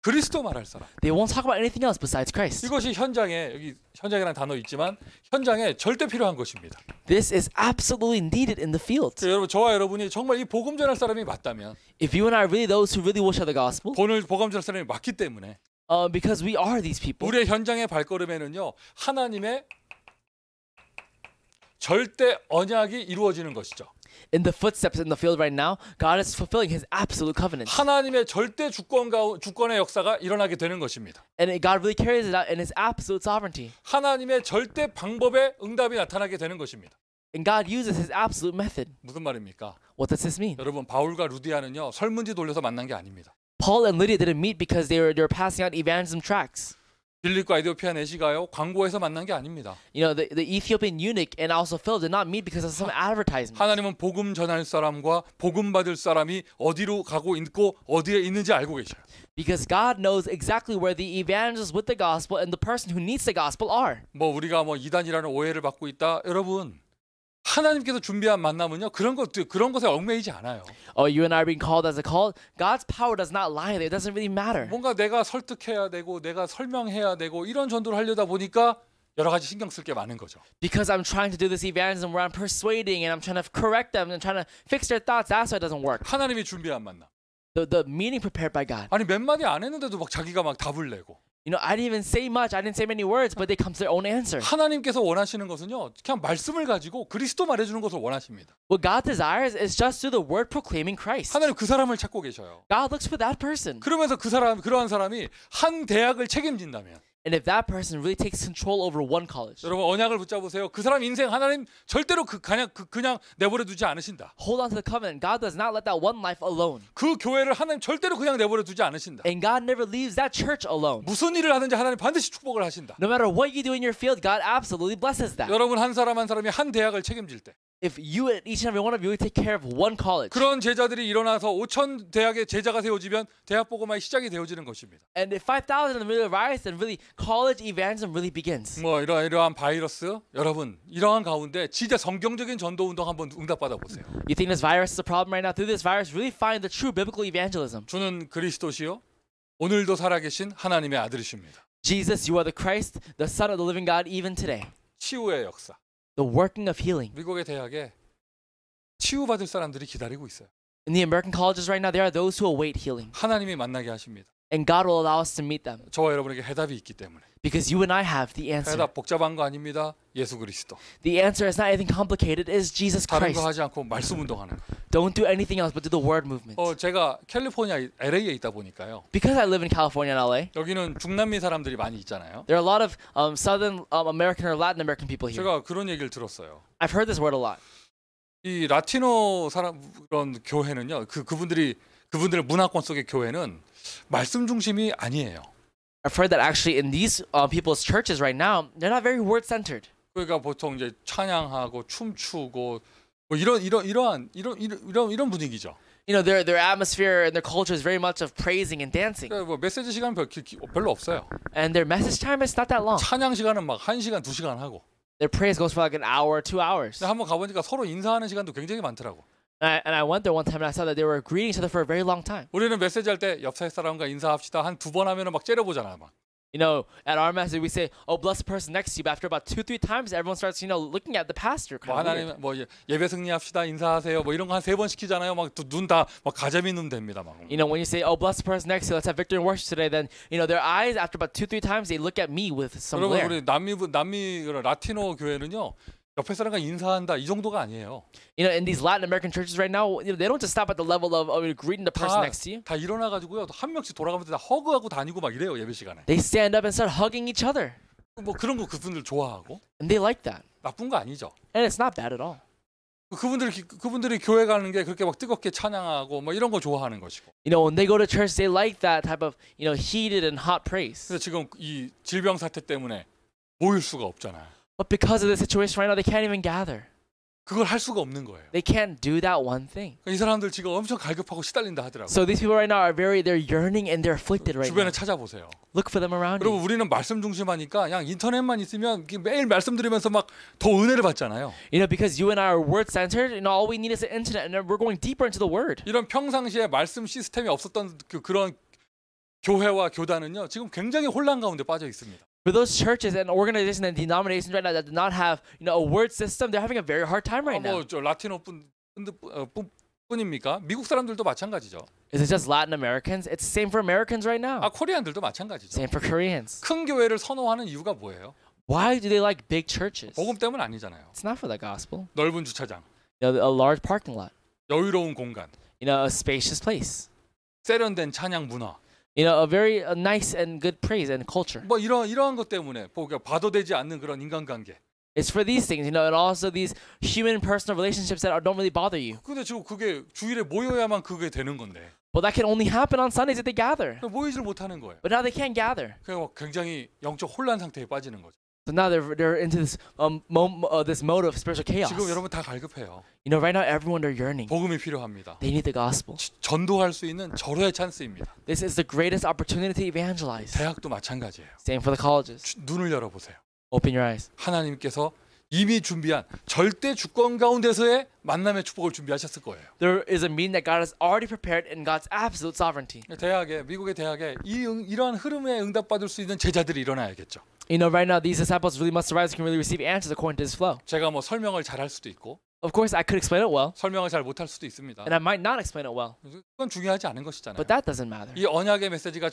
그리스도 말할 사람. They won't talk about anything else besides Christ. 이것이 현장에 여기 현장이라는 단어 있지만 현장에 절대 필요한 것입니다. This is absolutely needed in the field. 여러분 저와 여러분이 정말 이 복음 전할 사람이 맞다면 If you and I are really those who really will share the gospel, 오늘 복음 전할 사람이 맞기 때문에 because we are these people, 우리의 현장의 발걸음에는요 하나님의 절대 언약이 이루어지는 것이죠. in the footsteps in the field right now, God is fulfilling His absolute covenant. 하나님의 절대 주권의 역사가 일어나게 되는 것입니다. And God really carries it out in His absolute sovereignty. 하나님의 절대 방법의 응답이 나타나게 되는 것입니다. And God uses His absolute method. 무슨 말입니까? What does this mean? 여러분 바울과 루디아는요 설문지 돌려서 만난 게 아닙니다. Paul and Lydia didn't meet because they were passing out evangelism tracts. 빌립과 에디오피아 내시가요 광고에서 만난 게 아닙니다. You know, the Ethiopian eunuch and also Philip did not meet because of some advertisement. 하나님은 복음 전할 사람과 복음 받을 사람이 어디로 가고 있고 어디에 있는지 알고 계셔요. Because God knows exactly where the evangelists with the gospel and the person who needs the gospel are. 뭐 우리가 뭐 이단이라는 오해를 받고 있다. 여러분 하나님께서 준비한 만남은요 그런 것에 얽매이지 않아요. You and I are being called as a cult. God's power does not lie there. It doesn't really matter. 뭔가 내가 설득해야 되고 내가 설명해야 되고 이런 전도를 하려다 보니까 여러 가지 신경 쓸 게 많은 거죠. Because I'm trying to do this evangelism where I'm persuading and I'm trying to correct them and trying to fix their thoughts. That's why it doesn't work. 하나님이 준비한 만남. The meaning prepared by God. 아니 몇 마디 안 했는데도 막 자기가 막 답을 내고. You know, I didn't even say much. I didn't say many words, but they come to their own answer. 하나님께서 원하시는 것은요. 그냥 말씀을 가지고 그리스도 말해주는 것을 원하십니다. What God desires is just through the word proclaiming Christ. 하나님 그 사람을 찾고 계셔요. God looks for that person. 그러면서 그러한 사람이 한 대학을 책임진다면 And if that person really takes control over one college, 여러분 언약을 붙잡으세요. 그 사람 인생 하나님 절대로 그냥 내버려 두지 않으신다. hold on to the covenant. God does not let that one life alone. 그 교회를 하나님 절대로 그냥 내버려 두지 않으신다. And God never leaves that church alone. 무슨 일을 하든지 하나님 반드시 축복을 하신다. No matter what you do in your field, God absolutely blesses that. 여러분 한 사람 한 사람이 한 대학을 책임질 때 If you and each and every one of you take care of one college, 그런 제자들이 일어나서 5천 대학의 제자가 세워지면 대학 복음화의 시작이 되어지는 것입니다. and if 5,000 of them really rise, then really college evangelism really begins. 뭐 이러한 바이러스 여러분 이러한 가운데 진짜 성경적인 전도 운동 한번 응답받아 보세요. You think this virus is a problem right now? Through this virus, really find the true biblical evangelism. 주는 그리스도시요 오늘도 살아계신 하나님의 아들이십니다. Jesus, you are the Christ, the Son of the living God, even today. 치유의 역사. The working of healing. 미국의 대학에 치유받을 사람들이 기다리고 있어요. In the American colleges right now, there are those who await healing. 하나님이 만나게 하십니다. and God will allow us to meet them 저와 여러분에게 해답이 있기 때문에. because you and I have the answer. 해답 복잡한 거 아닙니다. 예수 그리스도. The answer is not anything complicated. It is Jesus 다른 거 Christ. 하지 않고 말씀 운동하는 거. Don't do anything else but do the word movement. 제가 캘리포니아 LA에 있다 보니까요. Because I live in California and LA, 여기는 중남미 사람들이 많이 있잖아요. there are a lot of Southern American or Latin American people here. 제가 그런 얘기를 들었어요. I've heard this word a lot. 이 라티노 사람 그런 교회는요. 그분들의 문화권 속의 교회는 말씀 중심이 아니에요. I've heard that actually in these people's churches right now, they're not very word centered. 그러니까 보통 이제 찬양하고 춤추고 뭐 이런 분위기죠. You know, their atmosphere and their culture is very much of praising and dancing. 그러니까 뭐 메시지 시간 별로 없어요. And their message time is not that long. 찬양 시간은 막 1시간, 2시간 하고. Their praise goes for like an hour, 2 hours. 근데 한번 가보니까 서로 인사하는 시간도 굉장히 많더라고. And I went there one time and I saw that they were greeting each other for a very long time. 우리는 메시지 할 때 옆 사람과 인사합시다 한 2번 하면은 막 째려보잖아 막. You know, at our message we say, "Oh, bless the person next to you." But after about 2-3 times, everyone starts, looking at the pastor. 뭐 Kind of 하나님 뭐 예배 승리합시다 인사하세요 뭐 이런 거 한 3번 시키잖아요. 막 눈 다 막 가자미 눈 됩니다 막. You know, when you say, "Oh, bless the person next to you, let's have victory and worship today," then their eyes after about 2-3 times they look at me with some 여러분 glare. 우리 남미 라티노 교회는요. 옆에 사람과 인사한다 이 정도가 아니에요. In these Latin American churches right now, they don't just stop at the level of greeting the person next to you. 다 일어나 가지고요. 한 명씩 돌아가면서 다 허그하고 다니고 막 이래요 예배 시간에. They stand up and start hugging each other, 뭐 그런 거 그분들 좋아하고 and they like that. 나쁜 거 아니죠. And it's not bad at all. 그분들이 교회 가는 게 그렇게 막 뜨겁게 찬양하고 뭐 이런 거 좋아하는 것이고. When they go to church, they like that type of heated and hot praise. 근데 지금 이 질병 사태 때문에 모일 수가 없잖아요. But because of the situation right now, they can't even gather. 그걸 할 수가 없는 거예요. They can't do that one thing. 이 사람들 지금 엄청 갈급하고 시달린다 하더라고요. So these people right now they're yearning and they're afflicted right 주변에 now. 찾아보세요. Look for them around 그리고 you. 우리는 말씀 중심하니까 그냥 인터넷만 있으면 매일 말씀 들으면서 막 더 은혜를 받잖아요. Because you and I are word centered, all we need is the internet, and we're going deeper into the word. 이런 평상시에 말씀 시스템이 없었던 그런 교회와 교단은요 지금 굉장히 혼란 가운데 빠져 있습니다. For those churches and organizations and denominations right now that do not have a word system, they're having a very hard time right now. 저 라티노 뿐입니까? 미국 사람들도 마찬가지죠. Is it just Latin Americans? It's the same for Americans right now. 코리안들도 마찬가지죠. Same for Koreans. 큰 교회를 선호하는 이유가 뭐예요? Why do they like big churches? 복음 때문 아니잖아요. It's not for the gospel. 넓은 주차장, A large parking lot. 여유로운 공간, A spacious place. 세련된 찬양 문화. A very nice and good praise and culture. 뭐 이러한 것 때문에 봐도 되지 않는 그런 인간관계. It's for these things, and also these human personal relationships that don't really bother you. 근데 지금 그게 주일에 모여야만 그게 되는 건데. Well, that can only happen on Sundays if they gather. 모이질 못하는 거예요. But now they can't gather. 그래서 굉장히 영적 혼란 상태에 빠지는 거죠. So now they're into this this mode of spiritual chaos. 지금 여러분 다 갈급해요. Right now everyone are yearning. 복음이 필요합니다. They need the gospel. 전도할 수 있는 절호의 찬스입니다. This is the greatest opportunity to evangelize. 대학도 마찬가지예요. Same for the colleges. 눈을 열어보세요. Open your eyes. 하나님께서 이미 준비한 절대 주권 가운데서의 만남의 축복을 준비하셨을 거예요. There is a meaning that God has already prepared in God's absolute sovereignty. 미국의 대학에 이러한 흐름에 응답받을 수 있는 제자들이 일어나야겠죠. Right now these disciples really must arise and can really receive answers according to this flow. 제가 뭐 설명을 잘 할 수도 있고 Of course, I could explain it well, 설명을 잘 못할 수도 있습니다. and I might not explain it well, 그건 중요하지 않은 것이잖아요. but that doesn't matter. 이 언약의 메시지가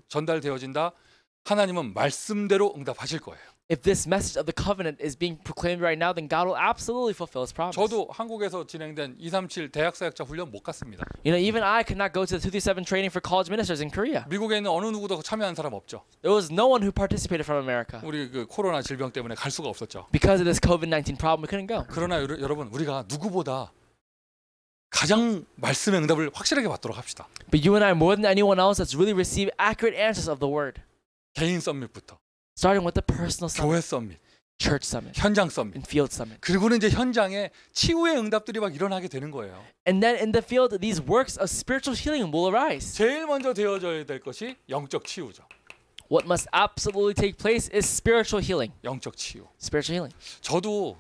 전달되어진다. 하나님은 말씀대로 응답하실 거예요. If this message of the covenant is being proclaimed right now, then God will absolutely fulfill His promise. 저도 한국에서 진행된 237 대학 사역자 훈련 못 갔습니다. Even I could not go to the 237 training for college ministers in Korea. 미국에 있는 어느 누구도 참여한 사람 없죠. There was no one who participated from America. 우리 그 코로나 질병 때문에 갈 수가 없었죠. Because of this COVID-19 problem, we couldn't go. 그러나 여러분 우리가 누구보다 가장 말씀의 응답을 확실하게 받도록 합시다. But you and I, more than anyone else, let's really receive accurate answers of the word. 개인 썸밋부터 Starting with the personal summit, 교회 썸밋, church summit, 현장 썸밋. and field summit. 그리고는 이제 현장에 치유의 응답들이 막 일어나게 되는 거예요. And then in the field, these works of spiritual healing will arise. 제일 먼저 되어져야 될 것이 영적 치유죠. What must absolutely take place is spiritual healing. 영적 치유. Spiritual healing. 저도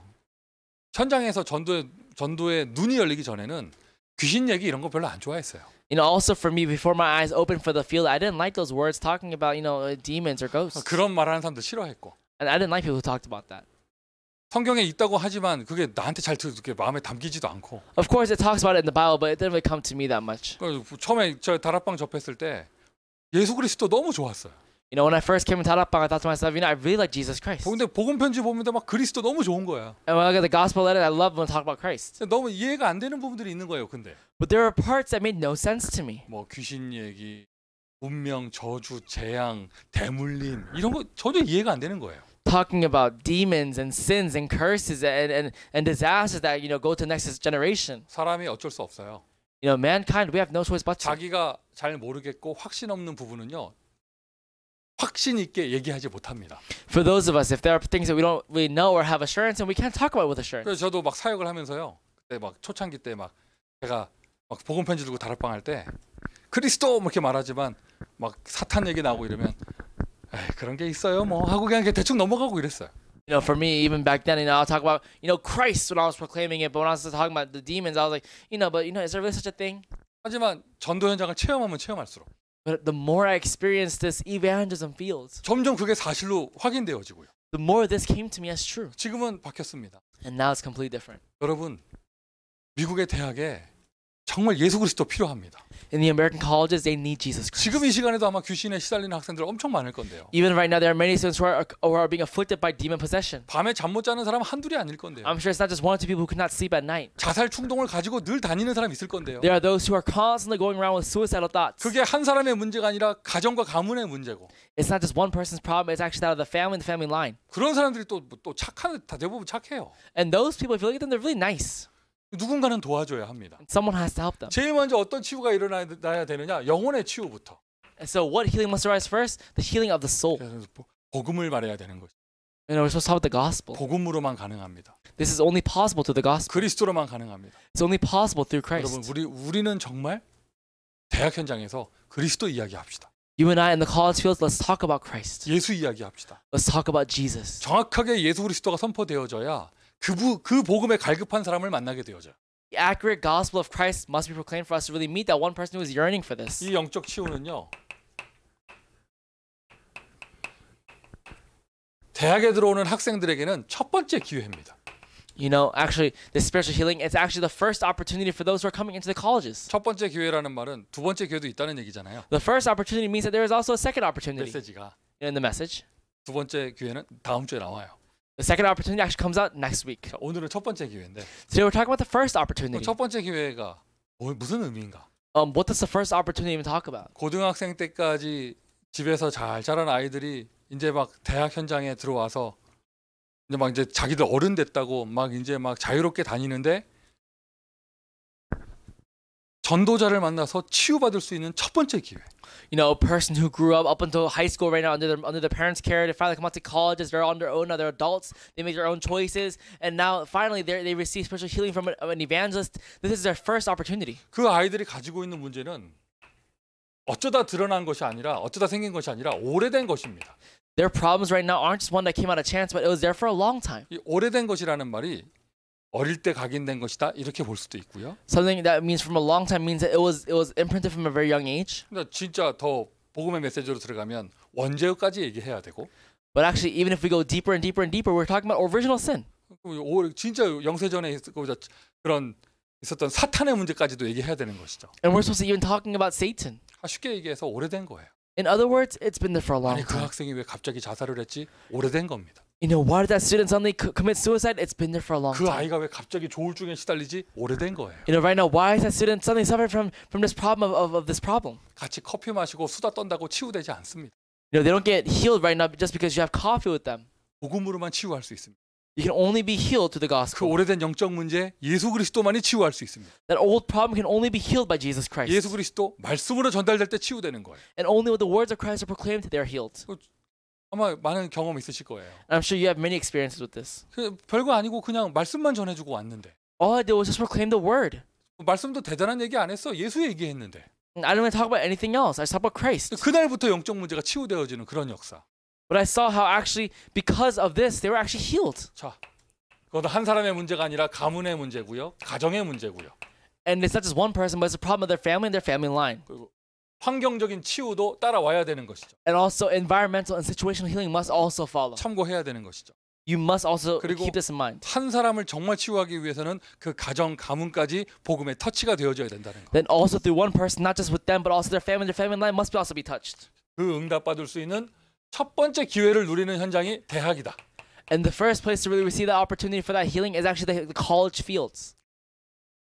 현장에서 전도에 눈이 열리기 전에는 귀신 얘기 이런 거 별로 안 좋아했어요. Also for me, before my eyes opened for the field, I didn't like those words talking about, demons or ghosts. 그런 말하는 사람들 싫어했고. And I didn't like people who talked about that. 성경에 있다고 하지만 그게 나한테 잘 이렇게 마음에 담기지도 않고. Of course, it talks about it in the Bible, but it didn't really come to me that much. 처음에 저 다락방 접했을 때 예수 그리스도 너무 좋았어요. You know, when I first came into Tarapang, I thought to myself, you know, I really like Jesus Christ. 근데 복음 편지 보는데 막 그리스도 너무 좋은 거야. And when I look at the gospel letter, I love when we talk about Christ. 너무 이해가 안 되는 부분들이 있는 거예요. 근데 But there are parts that made no sense to me. 뭐 귀신 얘기, 운명, 저주, 재앙, 대물림 이런 거 전혀 이해가 안 되는 거예요. Talking about demons and sins and curses and disasters that, you know, go to the next generation. 사람이 어쩔 수 없어요. You know, mankind, we have no choice but to. 자기가 잘 모르겠고 확신 없는 부분은요. 확신 있게 얘기하지 못합니다. For those of us, if there are things that we don't really know or have assurance and we can't talk about with assurance. 그래서 저도 막 사역을 하면서요. 그때 막 초창기 때 막 제가 막 복음 편지 들고 다락방 할 때 그리스도 뭐 이렇게 말하지만 막 사탄 얘기 나오고 이러면 에이, 그런 게 있어요 뭐 하고 그냥 대충 넘어가고 이랬어요. You know, for me, even back then, you know, I'll talk about, you know, Christ when I was proclaiming it, but when I was talking about the demons, I was like, you know, but you know, is there really such a thing? 하지만 전도 현장을 체험하면 체험할수록 But the more I experienced this evangelism fields, 점점 그게 사실로 확인되어지고요. the more this came to me as true. 지금은 바뀌었습니다. And now it's completely different. 여러분, 미국의 대학에 정말 예수 그리스도 필요합니다. In the American colleges, they need Jesus Christ. 지금 이 시간에도 아마 귀신에 시달리는 학생들 엄청 많을 건데요. Even right now, there are many students who are being afflicted by demon possession. 밤에 잠 못 자는 사람 한둘이 아닐 건데요. I'm sure it's not just one or two people who cannot sleep at night. 자살 충동을 가지고 늘 다니는 사람 있을 건데요. There are those who are constantly going around with suicidal thoughts. 그게 한 사람의 문제가 아니라 가정과 가문의 문제고. It's not just one person's problem, it's actually that of the family and the family line. 그런 사람들이 또 착한 다 대부분 착해요. And those people, if you look at them, they're really nice. 누군가는 도와줘야 합니다. Someone has to help them. 제일 먼저 어떤 치유가 일어나야 되느냐? 영혼의 치유부터. And so what healing must arise first? The healing of the soul. 그래서 복음을 말해야 되는 거죠. You know, we're supposed to talk about the gospel. 복음으로만 가능합니다. This is only possible through the gospel. 그리스도로만 가능합니다. It's only possible through 여러분, Christ. 우리는 정말 대학 현장에서 그리스도 이야기합시다. You and I in the college fields, let's talk about Christ. 예수 이야기합시다. Let's talk about Jesus. 정확하게 예수 그리스도가 선포되어져야 그 복음에 갈급한 사람을 만나게 되어져요. The accurate gospel of Christ must be proclaimed for us to really meet that one person who is yearning for this. 이 영적 치유는요. 대학에 들어오는 학생들에게는 첫 번째 기회입니다. You know, actually, this spiritual healing, it's actually the first opportunity for those who are coming into the colleges. 첫 번째 기회라는 말은 두 번째 기회도 있다는 얘기잖아요. The first opportunity means that there is also a second opportunity. 메시지가 In the message, 두 번째 기회는 다음 주에 나와요. the second opportunity actually comes out next week. 자, 오늘은 첫 번째 기회인데 Today we're talking about the first opportunity. 첫 번째 기회가 무슨 의미인가? What does the first opportunity even talk about? 고등학생 때까지 집에서 잘 자란 아이들이 이제 막 대학 현장에 들어와서 이제 자기들 어른 됐다고 막 이제 막 자유롭게 다니는데 전도자를 만나서 치유받을 수 있는 첫 번째 기회. You know, a person who grew up until high school right now under their parents' care, they finally come out to colleges, they're on their own, now they're adults, they make their own choices, and now finally they receive spiritual healing from an evangelist. This is their first opportunity. 그 아이들이 가지고 있는 문제는 어쩌다 드러난 것이 아니라 어쩌다 생긴 것이 아니라 오래된 것입니다. Their problems right now aren't just one that came out of chance, but it was there for a long time. 이 오래된 것이라는 말이 어릴 때 각인된 것이다 이렇게 볼 수도 있고요. Something that means from a long time means that it was imprinted from a very young age. 근데 진짜 더 복음의 메시지로 들어가면 원죄까지 얘기해야 되고. But actually, even if we go deeper and deeper and deeper, we're talking about original sin. 진짜 영세전에 그런 있었던 사탄의 문제까지도 얘기해야 되는 것이죠. And we're supposed to even talking about Satan. 쉽게 얘기해서 오래된 거예요. In other words, it's been there for a long 아니 그 time. 학생이 왜 갑자기 자살을 했지? 오래된 겁니다. You know, why did that student suddenly commit suicide? It's been there for a long 그 time. 아이가 왜 갑자기 조울증에 시달리지? 오래된 거예요. You know, right now, why is that student suddenly suffering from this problem of this problem? 같이 커피 마시고 수다 떤다고 치유되지 않습니다. You know, they don't get healed right now just because you have coffee with them. 복음으로만 치유할 수 있습니다. You can only be healed through the 그 gospel. 오래된 영적 문제 예수 그리스도만이 치유할 수 있습니다. That old problem can only be healed by Jesus Christ. 예수 그리스도 말씀으로 전달될 때 치유되는 거예요. And only with the words of Christ are proclaimed, they are healed. 아마 많은 경험 있으실 거예요. And I'm sure you have many experiences with this. 별거 아니고 그냥 말씀만 전해주고 왔는데 All I did was just proclaim the word. 말씀도 대단한 얘기 안 했어. 예수 얘기했는데 And I didn't even talk about anything else. I just talked about Christ. 그날부터 영적 문제가 치유되어지는 그런 역사. But I saw how actually, because of this, they were actually healed. 자, 그것도 한 사람의 문제가 아니라 가문의 문제고요, 가정의 문제고요. And it's not just one person, but it's a problem of their family and their family line. 그리고 환경적인 치유도 따라와야 되는 것이죠. And also environmental and situational healing must also follow. 참고해야 되는 것이죠. You must also 그리고 keep this in mind. 한 사람을 정말 치유하기 위해서는 그 가정 가문까지 복음의 터치가 되어져야 된다는 거. Then also through one person, not just with them, but also their family line must also be touched. 그 응답받을 수 있는 첫 번째 기회를 누리는 현장이 대학이다. And the first place to really receive that opportunity for that healing is actually the college fields.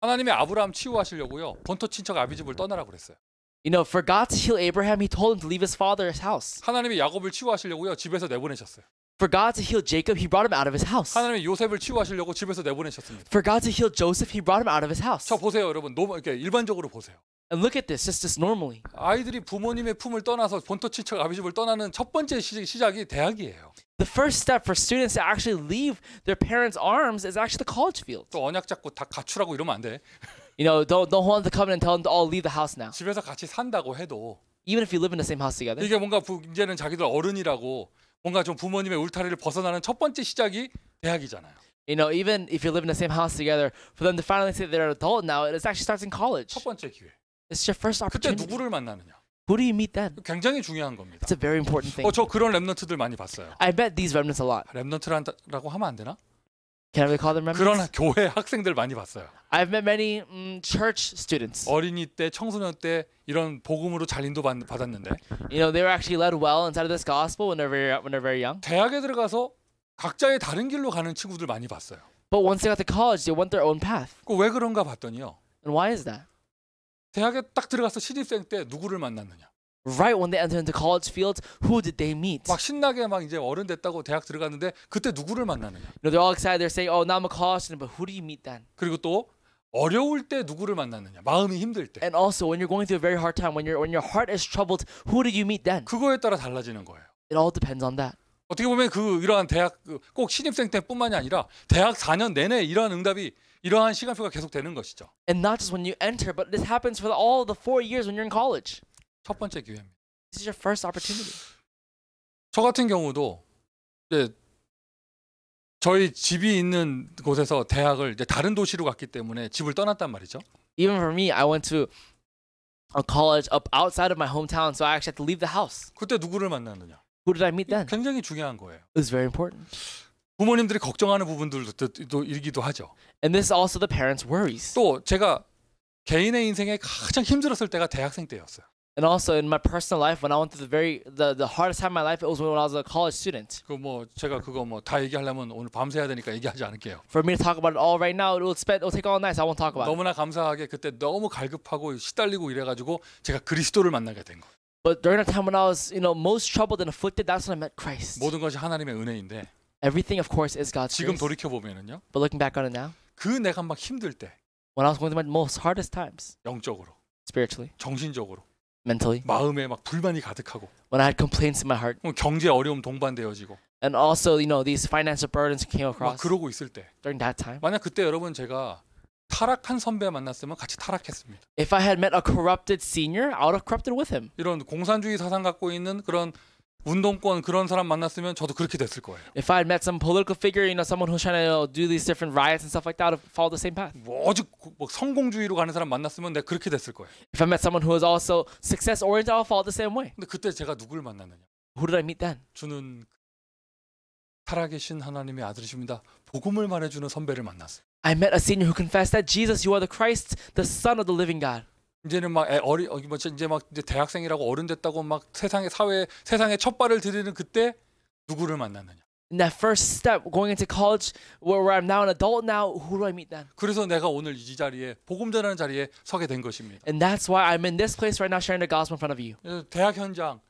하나님이 아브라함 치유하시려고요. 본토 친척 아비집을 떠나라고 그랬어요. You know, for God to heal Abraham, he told him to leave his father's house. 하나님이 야곱을 치유하시려고요. 집에서 내보내셨어요. For God to heal Jacob, he brought him out of his house. 하나님이 요셉을 치유하시려고 집에서 내보내셨습니다. For God to heal Joseph, he brought him out of his house. 저 보세요, 여러분. 이렇게 일반적으로 보세요. And look at this, just normally. 아이들이 부모님의 품을 떠나서 본토 친척 아비집을 떠나는 첫 번째 시작이 대학이에요. The first step for students to actually leave their parents' arms is actually the college field. 또 언약 잡고 다 가출하고 이러면 안 돼. You know, don't hold the covenant and tell them to all leave the house now. 집에서 같이 산다고 해도 Even if you live in the same house together. 이게 뭔가 이제는 자기들 어른이라고 뭔가 좀 부모님의 울타리를 벗어나는 첫 번째 시작이 대학이잖아요. You know, even if you live in the same house together, for them to finally say they're an adult now, it actually starts in college. 첫 번째 기회. It's your first 그때 opportunity. 누구를 만나느냐. Who do you meet then? 굉장히 중요한 겁니다. It's a very important thing. 저 그런 랩런트들 많이 봤어요. I bet these remnants a lot. 랩런트라고 하면 안 되나? Can I really call them 그런 remnants? 교회 학생들 많이 봤어요. I've met many church students. 어린이 때, 청소년 때 이런 복음으로 잘인도 받았는데 You know, they were actually led well inside of this gospel when they're very young. 대학에 들어가서 각자의 다른 길로 가는 친구들 많이 봤어요. But once they got to college, they went their own path. 왜 그런가 봤더니요. And why is that? 대학에 딱 들어가서 신입생 때 누구를 만났느냐. Right when they entered into college fields, who did they meet? 막 신나게 막 이제 어른 됐다고 대학 들어갔는데 그때 누구를 만나느냐. You know, they're all excited. They're saying, "Oh, now I'm a college student," but who do you meet then? 그리고 또 어려울 때 누구를 만났느냐. 마음이 힘들 때. And also, when you're going through a very hard time, when your heart is troubled, who do you meet then? 그거에 따라 달라지는 거예요. It all depends on that. 어떻게 보면 이러한 대학 꼭 신입생 때뿐만이 아니라 대학 4년 내내 이러한 응답이 이러한 시간표가 계속되는 것이죠. And not just when you enter, but this happens for all the 4 years when you're in college. 첫 번째 기회입니다. This is your first opportunity. 저 같은 경우도 이제 저희 집이 있는 곳에서 대학을 이제 다른 도시로 갔기 때문에 집을 떠났단 말이죠. Even for me, I went to a college up outside of my hometown, so I actually had to leave the house. 그때 누구를 만났느냐. Who did I meet then? 굉장히 중요한 거예요. It was very important. 부모님들이 걱정하는 부분들도 일기도 하죠. And this is also the parents' worries. 또 제가 개인의 인생에 가장 힘들었을 때가 대학생 때였어요. And also in my personal life, when I went through the hardest time of my life, it was when I was a college student. 제가 그거 다 얘기하려면 오늘 밤새야 되니까 얘기하지 않을게요. For me to talk about it all right now, it'll take all night, so I won't talk about it. 너무나 감사하게 그때 너무 갈급하고 시달리고 이래가지고 제가 그리스도를 만나게 된 거예요. But during the time when I was, most troubled and afflicted, that's when I met Christ. 모든 것이 하나님의 은혜인데 Everything, of course, is God's 지금 grace. 돌이켜 보면은요. But looking back on it now, 내가 막 힘들 때 when I was going through my most hardest times, 영적으로, spiritually, 정신적으로, mentally, 마음에 막 불만이 가득하고 when I had complaints in my heart, 경제 어려움 동반되어지고 and also, these financial burdens came 막 across 그러고 있을 때 during that time. 만약 그때 여러분 제가 타락한 선배 만났으면 같이 타락했습니다. If I had met a corrupted senior, I would have corrupted with him. 이런 공산주의 사상 갖고 있는 그런 운동권 그런 사람 만났으면 저도 그렇게 됐을 거예요. If I had met some political figure, someone who's trying to do these different riots and stuff like that, I would have followed the same path. 오직 성공주의로 가는 사람 만났으면 내가 그렇게 됐을 거예요. If I met someone who was also success oriented, I would follow the same way. 근데 그때 제가 누구를 만났느냐? Who did I meet then? 주는 살아계신 하나님의 아들이십니다. 복음을 말해주는 선배를 만났어요. I met a senior who confessed that Jesus, you are the Christ, the Son of the living God. 이제는 막 이제 대학생이라고 어른 됐다고 막 세상에 첫 발을 들이는 그때 누구를 만났느냐? In that first step, going into college, where I'm now an adult now, who do I meet then? 그래서 내가 오늘 이 자리에 복음 전하는 자리에 서게 된 것입니다. And that's why I'm in this place right now, sharing the gospel in front of you. 대학 현장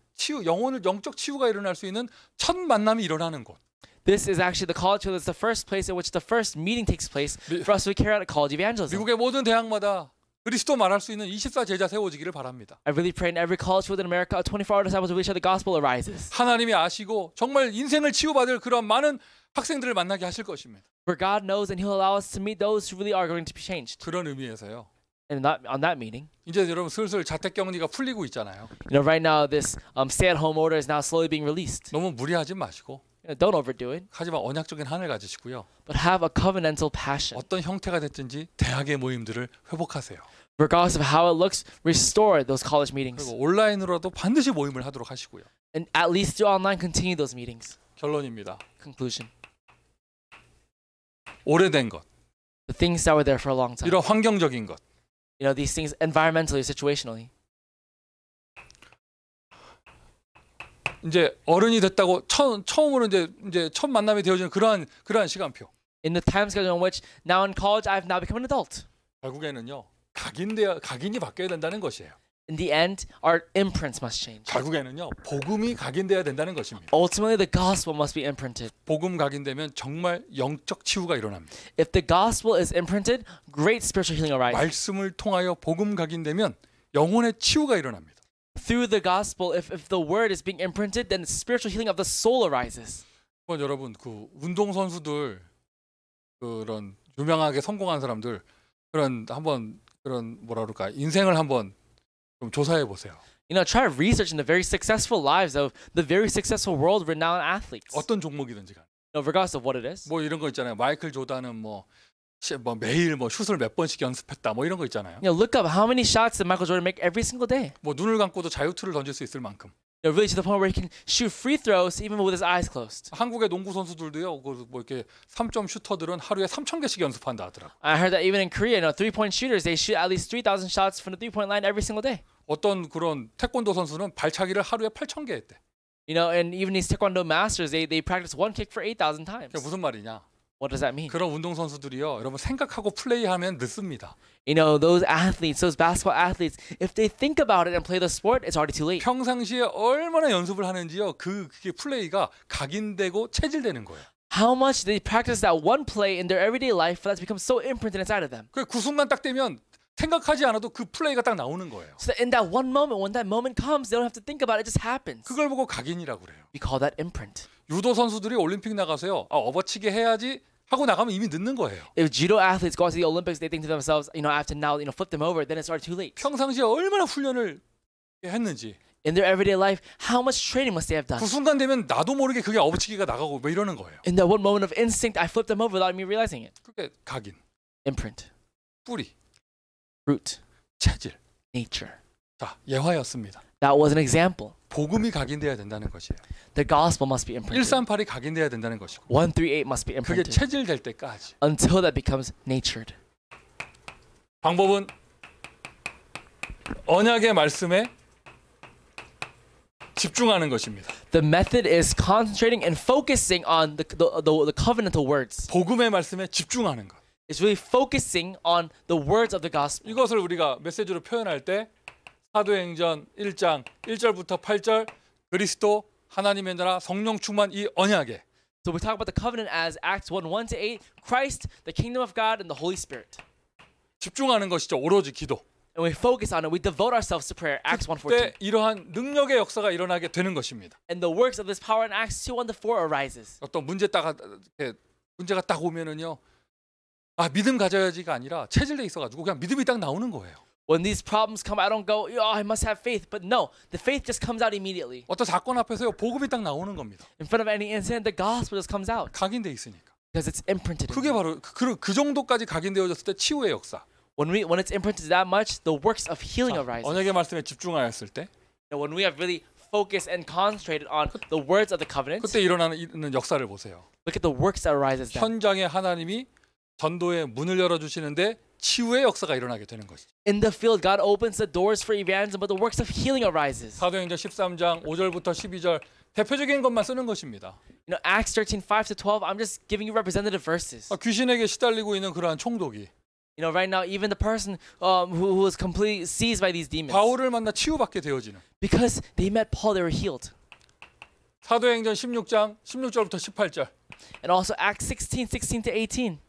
영적 치유가 일어날 수 있는 첫 만남이 일어나는 곳. This is actually the college field. It's the first place in which the first meeting takes place for us to carry out a college evangelism. 미국의 모든 대학마다 그리스도 말할 수 있는 24 제자 세워지기를 바랍니다. I really pray in every college field in America, a 24-hour disciples who share the gospel arises. 하나님이 아시고 정말 인생을 치유받을 그런 많은 학생들을 만나게 하실 것입니다. For God knows, and He'll allow us to meet those who really are going to be changed. 그런 의미에서요. And on that meeting, 이제 여러분 슬슬 자택격리가 풀리고 있잖아요. right now this stay-at-home order is now slowly being released. 너무 무리하지 마시고. Don't overdo it, 하지만 언약적인 한을 가지시고요. but have a covenantal passion. 어떤 형태가 됐든지 대학의 모임들을 회복하세요. Regardless of how it looks, restore those college meetings. 그리고 온라인으로도 반드시 모임을 하도록 하시고요. And at least through online, continue those meetings. 결론입니다. Conclusion. 오래된 것, The things that were there for a long time. 이런 환경적인 것. You know, these things environmentally, situationally. 이제 어른이 됐다고 처음으로 이제 첫 만남이 되어지는 그러한 시간표. In the time schedule in which now in college I've now become an adult. 결국에는요. 각인이 바뀌어야 된다는 것이에요. In the end, our imprints must change. 결국에는요. 복음이 각인돼야 된다는 것입니다. Ultimately, the gospel must be imprinted. 복음 각인되면 정말 영적 치유가 일어납니다. If the gospel is imprinted, great spiritual healing arises. 말씀을 통하여 복음 각인되면 영혼의 치유가 일어납니다. Through the gospel, if the word is being imprinted, then spiritual healing of the soul arises. 여러분 그 운동 선수들 그런 유명하게 성공한 사람들 그런 뭐라 그럴까 인생을 한번 좀 조사해 보세요. You know, try to research in the very successful lives of the very successful world-renowned athletes. 어떤 종목이든지 간. Regardless of what it is. 뭐 이런 거 있잖아요. 마이클 조단은 뭐 매일 슛을 몇 번씩 연습했다. 뭐 이런 거 있잖아요. You know, look up how many shots did Michael Jordan make every single day. 뭐 눈을 감고도 자유투를 던질 수 있을 만큼. You know, really to the point where he can shoot free throws even with his eyes closed. 한국의 농구 선수들도요. 뭐 이렇게 3점 슈터들은 하루에 3,000개씩 연습한다 하더라고. I heard that even in Korea, you know, 3-point shooters they shoot at least 3,000 shots from the 3-point line every single day. 어떤 그런 태권도 선수는 발차기를 하루에 8,000개 했대. You know, and even these taekwondo masters, they practice one kick for 8,000 times. 그게 무슨 말이냐? What does that mean? 그런 운동 선수들이요. 여러분 생각하고 플레이하면 늦습니다. You know, those athletes, those basketball athletes, if they think about it and play the sport, it's already too late. 평상시에 얼마나 연습을 하는지요. 그게 플레이가 각인되고 체질되는 거예요. How much they practice that one play in their everyday life for that to become so imprinted inside of them. 그 순간 딱 되면 생각하지 않아도 그 플레이가 딱 나오는 거예요. So that in that one moment, when that moment comes, they don't have to think about it, it just happens. 그걸 보고 각인이라고 그래요. We call that imprint. 유도 선수들이 올림픽 나가서요. 업어치기 해야지 하고 나가면 이미 늦는 거예요. If judo athletes go to the Olympics, they think to themselves, you know, I have to now, flip them over, then it's already too late. 평상시에 얼마나 훈련을 했는지. In their everyday life, how much training must they have done? 그 순간 되면 나도 모르게 그게 업어치기가 나가고 뭐 이러는 거예요. In that one moment of instinct, I flipped them over without me realizing it. 그게 각인, Imprint, 뿌리, root, 체질. nature. 자, 예화였습니다. That was an example. 복음이 각인돼야 된다는 것이에요. The gospel must be imprinted. 138이 각인돼야 된다는 것이고. 138 must be 그게 imprinted 체질될 때까지. until that becomes natured. 방법은 언약의 말씀에 집중하는 것입니다. The method is concentrating and focusing on the covenantal words. 복음의 말씀에 집중하는 것. It's really focusing on the words of the gospel. 이것을 우리가 메시지로 표현할 때 사도행전 1장 1절부터 8절 그리스도 하나님의 나라 성령 충만 이 언약에 So we talk about the covenant as Acts 1:1-8, Christ, the kingdom of God, and the Holy Spirit. 집중하는 것이죠. 오로지 기도. And we focus on it. We devote ourselves to prayer. Acts 1:14. 그때 이러한 능력의 역사가 일어나게 되는 것입니다. And the works of this power in Acts 2:1-4 arises. 어떤 문제가 딱 오면은요. 아 믿음 가져야지가 아니라 체질돼 있어가지고 그냥 믿음이 딱 나오는 거예요. When these problems come, I don't go, oh, I must have faith. But no, the faith just comes out immediately. 어떤 사건 앞에서요 복음이 딱 나오는 겁니다. In front of any incident, the gospel just comes out 각인돼 있으니까. because it's imprinted. In 그게 me. 바로 그 정도까지 각인되어졌을 때 치유의 역사. When it's imprinted that much, the works of healing arise. 언약의 말씀에 집중하였을 때 When we have really focused and concentrated on the words of the covenant, 그때 일어나는 역사를 보세요. look at the works that arises then. 현장에 하나님이 전도의 문을 열어주시는데 치유의 역사가 일어나게 되는 것이죠. In the field, God opens the doors for evangelism, but the works of healing arises. 사도행전 13장 5절부터 12절 대표적인 것만 쓰는 것입니다. You know, Acts 13:5-12. I'm just giving you representative verses. 귀신에게 시달리고 있는 그러한 총독이 You know, right now, even the person who was completely seized by these demons, 바울을 만나 치유받게 되어지는 because they met Paul, they were healed. 사도행전 16장 16절부터 18절 And also Acts 16:16-18.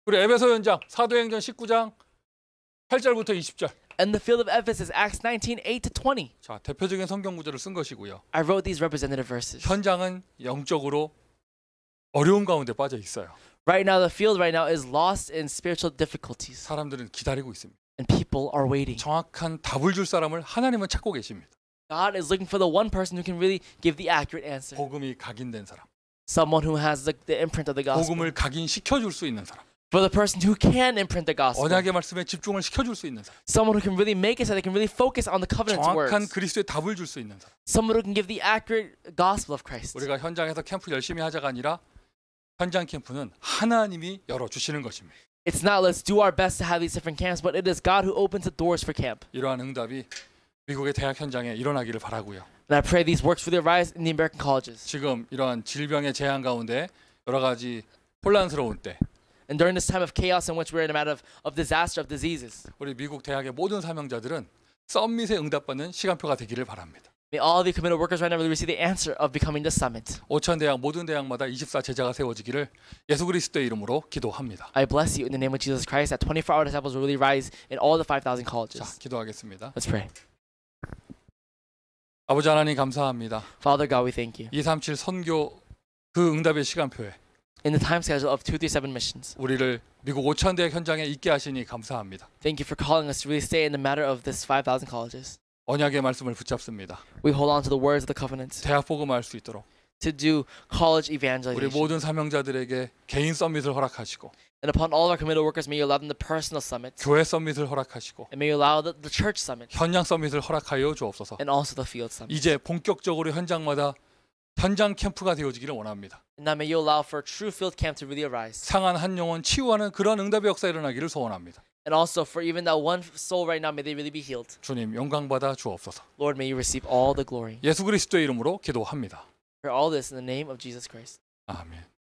그리고 에베소 연장 사도행전 19장 8절부터 20절 And the field of Ephesus, Acts 19:8-20. 자 대표적인 성경 구절을 쓴 것이고요. I wrote these representative verses. 현장은 영적으로 어려운 가운데 빠져 있어요. Right now, the field right now is lost in spiritual difficulties, 사람들은 기다리고 있습니다. and people are waiting. 정확한 답을 줄 사람을 하나님은 찾고 계십니다. God is looking for the one person who can really give the accurate answer. 복음이 각인된 사람, Someone who has the imprint of the gospel. 복음을 각인시켜 줄 수 있는 사람, For the person who can imprint the gospel. 언약의 말씀에 집중을 시켜 줄 수 있는 사람, Someone who can really make it so they can really focus on the covenant's 정확한 words. 그리스도의 답을 줄 수 있는 사람. Someone who can give the accurate gospel of Christ. 우리가 현장에서 캠프 열심히 하자가 아니라 현장 캠프는 하나님이 열어 주시는 것입니다. It's not let's do our best to have these different camps, but it is God who opens the doors for camp. 이러한 응답이 미국의 대학 현장에 일어나기를 바라고요. And I pray these works for the rise in the American colleges. 지금 이러한 질병의 재앙 가운데 여러 가지 혼란스러운 때 And during this time of chaos in which we're in a matter of disaster, of diseases, 우리 미국 대학의 모든 사명자들은 썸밋에 응답받는 시간표가 되기를 바랍니다. may all the committed workers right now really receive the answer of becoming the summit. 5천 대학 모든 대학마다 24 제자가 세워지기를 예수 그리스도의 이름으로 기도합니다. I bless you in the name of Jesus Christ that 24-hour disciples will really rise in all the 5,000 자, colleges. 기도하겠습니다. Let's pray. 아버지 하나님 감사합니다. Father God, we thank you. 237 선교 그 응답의 시간표에 In the time schedule of 237 missions, 우리를 미국 5천 대학 현장에 있게 하시니 감사합니다. thank you for calling us to really stay in the matter of this 5,000 colleges. 언약의 말씀을 붙잡습니다. We hold on to the words of the covenant 대학 복음할 수 있도록 to do college 우리 evangelization. 모든 사명자들에게 개인 서밋을 허락하시고 And upon all of our committed workers, may you allow them the personal summits, 교회 서밋을 허락하시고 and may you allow the church summit, 현장 서밋을 허락하여 주옵소서. and also the field summit. 이제 본격적으로 현장마다 현장 캠프가 되어지기를 원합니다. And now may you allow for a true field camp to really arise. 상한 한 영혼 치유하는 그런 응답의 역사 일어나기를 소원합니다. And also for even that one soul right now, may they really be healed. 주님 영광 받아 주옵소서. Lord, may you receive all the glory. 예수 그리스도의 이름으로 기도합니다. For all this in the name of Jesus Christ. 아멘.